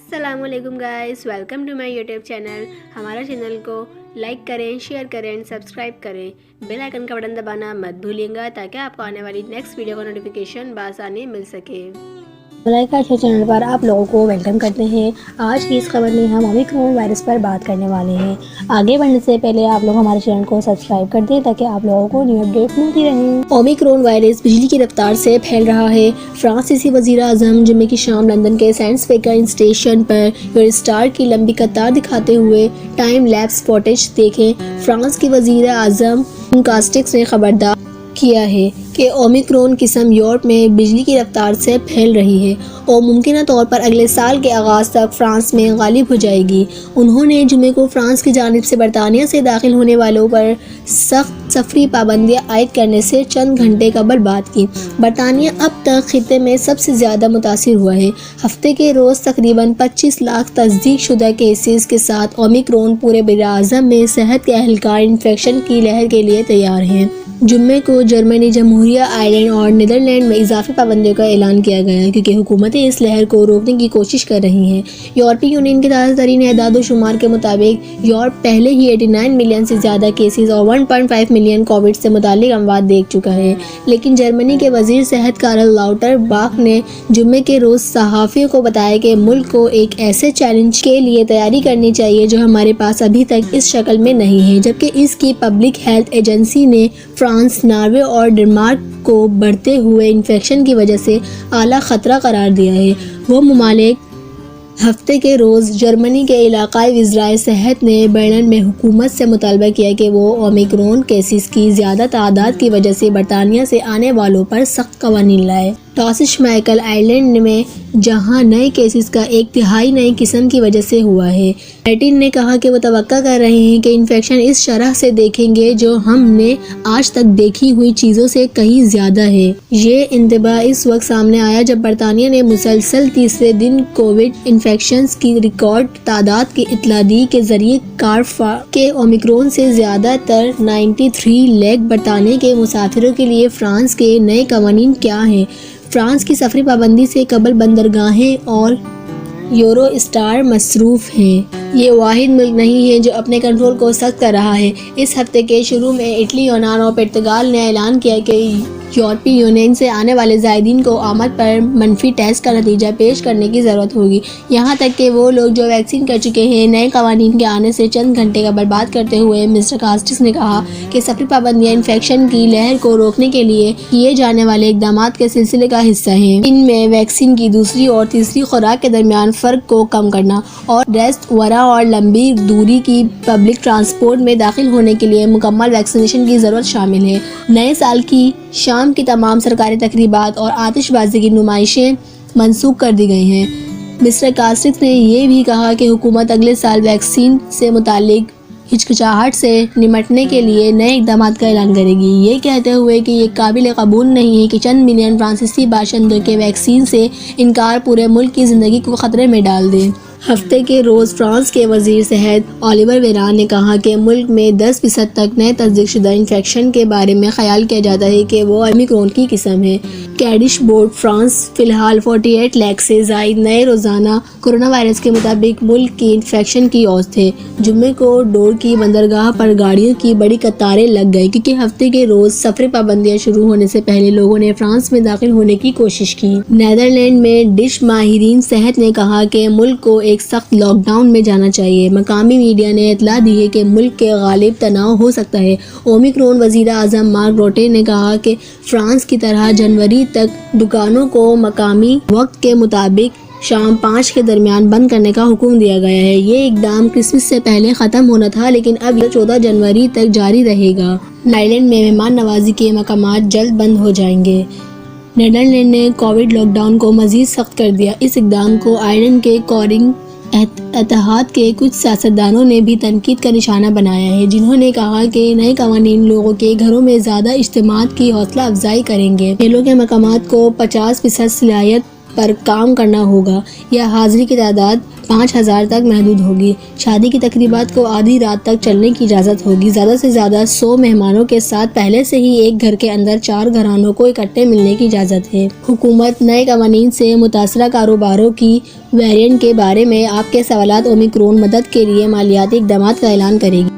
السلام علیکم guys, welcome to my YouTube channel. ہمارا چینل کو لائک کریں، شیئر کریں، سبسکرائب کریں، بیل آئیکن کا بٹن دبانا مت بھولیے گا تاکہ آپ کو آنے والی نیکسٹ ویڈیو کا نوٹیفیکیشن بآسانی مل سکے۔ ملائکہ چینل پر آپ لوگوں کو ویلکم کرتے ہیں۔ آج کی اس خبر میں ہم اومیکرون وائرس پر بات کرنے والے ہیں۔ آگے بڑھنے سے پہلے آپ لوگ ہمارے چینل کو سبسکرائب کر دیں تاکہ آپ لوگوں کو نیو اپڈیٹ ملتی رہیں۔ اومیکرون وائرس بجلی کی رفتار سے پھیل رہا ہے۔ فرانسیسی وزیر اعظم جمعے کی شام لندن کے سینٹ اسپیکر اسٹیشن پر یورسٹار کی لمبی قطار دکھاتے ہوئے ٹائم لیپس فوٹیج دیکھیں۔ فرانس کی وزیر اعظم کاسٹکس نے خبردار کیا ہے کہ اومیکرون قسم یورپ میں بجلی کی رفتار سے پھیل رہی ہے اور ممکنہ طور پر اگلے سال کے آغاز تک فرانس میں غالب ہو جائے گی۔ انہوں نے جمعے کو فرانس کی جانب سے برطانیہ سے داخل ہونے والوں پر سخت سفری پابندیاں عائد کرنے سے چند گھنٹے قبل بات کی۔ برطانیہ اب تک خطے میں سب سے زیادہ متاثر ہوا ہے۔ ہفتے کے روز تقریباً 25 لاکھ تصدیق شدہ کیسز کے ساتھ اومیکرون پورے براعظم میں صحت کے اہلکار انفیکشن کی لہر کے لیے تیار ہیں۔ جمعے کو جرمنی، جمہوریہ آئرلینڈ اور نیدرلینڈ میں اضافی پابندیوں کا اعلان کیا گیا کیونکہ حکومتیں اس لہر کو روکنے کی کوشش کر رہی ہیں۔ یورپی یونین کے تازہ ترین اعداد و شمار کے مطابق یورپ پہلے ہی 89 ملین سے زیادہ کیسز اور 1.5 ملین کووڈ سے متعلق اموات دیکھ چکا ہے، لیکن جرمنی کے وزیر صحت کارل لاؤٹر باخ نے جمعے کے روز صحافیوں کو بتایا کہ ملک کو ایک ایسے چیلنج کے لیے تیاری کرنی چاہیے جو ہمارے پاس ابھی تک اس شکل میں نہیں ہے، جبکہ اس کی پبلک ہیلتھ ایجنسی نے فرانس، ناروے اور ڈنمارک کو بڑھتے ہوئے انفیکشن کی وجہ سے اعلیٰ خطرہ قرار دیا ہے۔ وہ ممالک ہفتے کے روز جرمنی کے علاقائی وزرائے صحت نے برلن میں حکومت سے مطالبہ کیا کہ وہ اومیکرون کیسز کی زیادہ تعداد کی وجہ سے برطانیہ سے آنے والوں پر سخت قوانین لائے۔ ٹاسش مائیکل آئرلینڈ میں جہاں نئے کیسز کا 1/3 نئی قسم کی وجہ سے ہوا ہے۔ مارٹن نے کہا کہ وہ توقع کر رہے ہیں کہ انفیکشن اس شرح سے دیکھیں گے جو ہم نے آج تک دیکھی ہوئی چیزوں سے کہیں زیادہ ہے۔ یہ انتباہ اس وقت سامنے آیا جب برطانیہ نے مسلسل تیسرے دن کووڈ انفیکشنز کی ریکارڈ تعداد کی اطلاع دی کے ذریعے کے اومیکرون سے زیادہ تر 93 لاکھ برطانیہ کے مسافروں کے لیے فرانس کے نئے قوانین کیا ہیں۔ فرانس کی سفری پابندی سے قبل بندرگاہیں اور یورو اسٹار مصروف ہیں۔ یہ واحد ملک نہیں ہے جو اپنے کنٹرول کو سخت کر رہا ہے۔ اس ہفتے کے شروع میں اٹلی، یونان اور پرتگال نے اعلان کیا کہ یورپی یونین سے آنے والے زائرین کو آمد پر منفی ٹیسٹ کا نتیجہ پیش کرنے کی ضرورت ہوگی، یہاں تک کہ وہ لوگ جو ویکسین کر چکے ہیں۔ نئے قوانین کے آنے سے چند گھنٹے قبل بات کرتے ہوئے مسٹر کاسٹکس نے کہا کہ سفری پابندیاں انفیکشن کی لہر کو روکنے کے لیے کیے جانے والے اقدامات کے سلسلے کا حصہ ہیں۔ ان میں ویکسین کی دوسری اور تیسری خوراک کے درمیان فرق کو کم کرنا اور ریسٹ ورا اور لمبی دوری کی پبلک ٹرانسپورٹ میں داخل ہونے کے لیے مکمل ویکسینیشن کی ضرورت شامل ہے۔ نئے سال کی شام کی تمام سرکاری تقریبات اور آتش بازی کی نمائشیں منسوخ کر دی گئی ہیں۔ مسٹر کاسٹکس نے یہ بھی کہا کہ حکومت اگلے سال ویکسین سے متعلق ہچکچاہٹ سے نمٹنے کے لیے نئے اقدامات کا اعلان کرے گی، یہ کہتے ہوئے کہ یہ قابل قبول نہیں ہے کہ چند ملین فرانسیسی باشندوں کے ویکسین سے انکار پورے ملک کی زندگی کو خطرے میں ڈال دے۔ ہفتے کے روز فرانس کے وزیر صحت الیور ویران نے کہا کہ ملک میں 10% تک نئے تصدیق شدہ انفیکشن کے بارے میں خیال کیا جاتا ہے کہ وہ اومیکرون کی قسم ہے۔ کیڈش بورڈ فرانس فی الحال 48 لاکھ سے زائد نئے روزانہ کورونا وائرس کے مطابق ملک کی انفیکشن کی اوسط ہے۔ جمعے کو ڈور کی بندرگاہ پر گاڑیوں کی بڑی قطاریں لگ گئی کیونکہ ہفتے کے روز سفری پابندیاں شروع ہونے سے پہلے لوگوں نے فرانس میں داخل ہونے کی کوشش کی۔ نیدرلینڈ میں ڈش ماہرین صحت نے کہا کہ ملک کو ایک سخت لاک ڈاؤن میں جانا چاہیے۔ مقامی میڈیا نے اطلاع دی ہے کہ ملک کے غالب تناؤ ہو سکتا ہے۔ اومیکرون وزیر اعظم مارک روٹے نے کہا کہ فرانس کی طرح جنوری تک دکانوں کو مقامی وقت کے مطابق شام 5 کے درمیان بند کرنے کا حکم دیا گیا ہے۔ یہ اقدام کرسمس سے پہلے ختم ہونا تھا لیکن اب یہ 14 جنوری تک جاری رہے گا۔ آئرلینڈ میں مہمان نوازی کے مقامات جلد بند ہو جائیں گے۔ نیدرلینڈ نے کووڈ لاک ڈاؤن کو مزید سخت کر دیا۔ اس اقدام کو آئرلینڈ کے کورنگ اتحاد کے کچھ سیاستدانوں نے بھی تنقید کا نشانہ بنایا ہے، جنہوں نے کہا کہ نئے قوانین لوگوں کے گھروں میں زیادہ اجتماعات کی حوصلہ افزائی کریں گے۔ میلوں کے مقامات کو 50% صلاحیت پر کام کرنا ہوگا یا حاضری کی تعداد 5000 تک محدود ہوگی۔ شادی کی تقریبات کو آدھی رات تک چلنے کی اجازت ہوگی۔ زیادہ سے زیادہ 100 مہمانوں کے ساتھ پہلے سے ہی ایک گھر کے اندر 4 گھرانوں کو اکٹھے ملنے کی اجازت ہے۔ حکومت نئے قوانین سے متاثرہ کاروباروں کی ویرینٹ کے بارے میں آپ کے سوالات اومیکرون مدد کے لیے مالیاتی اقدامات کا اعلان کرے گی۔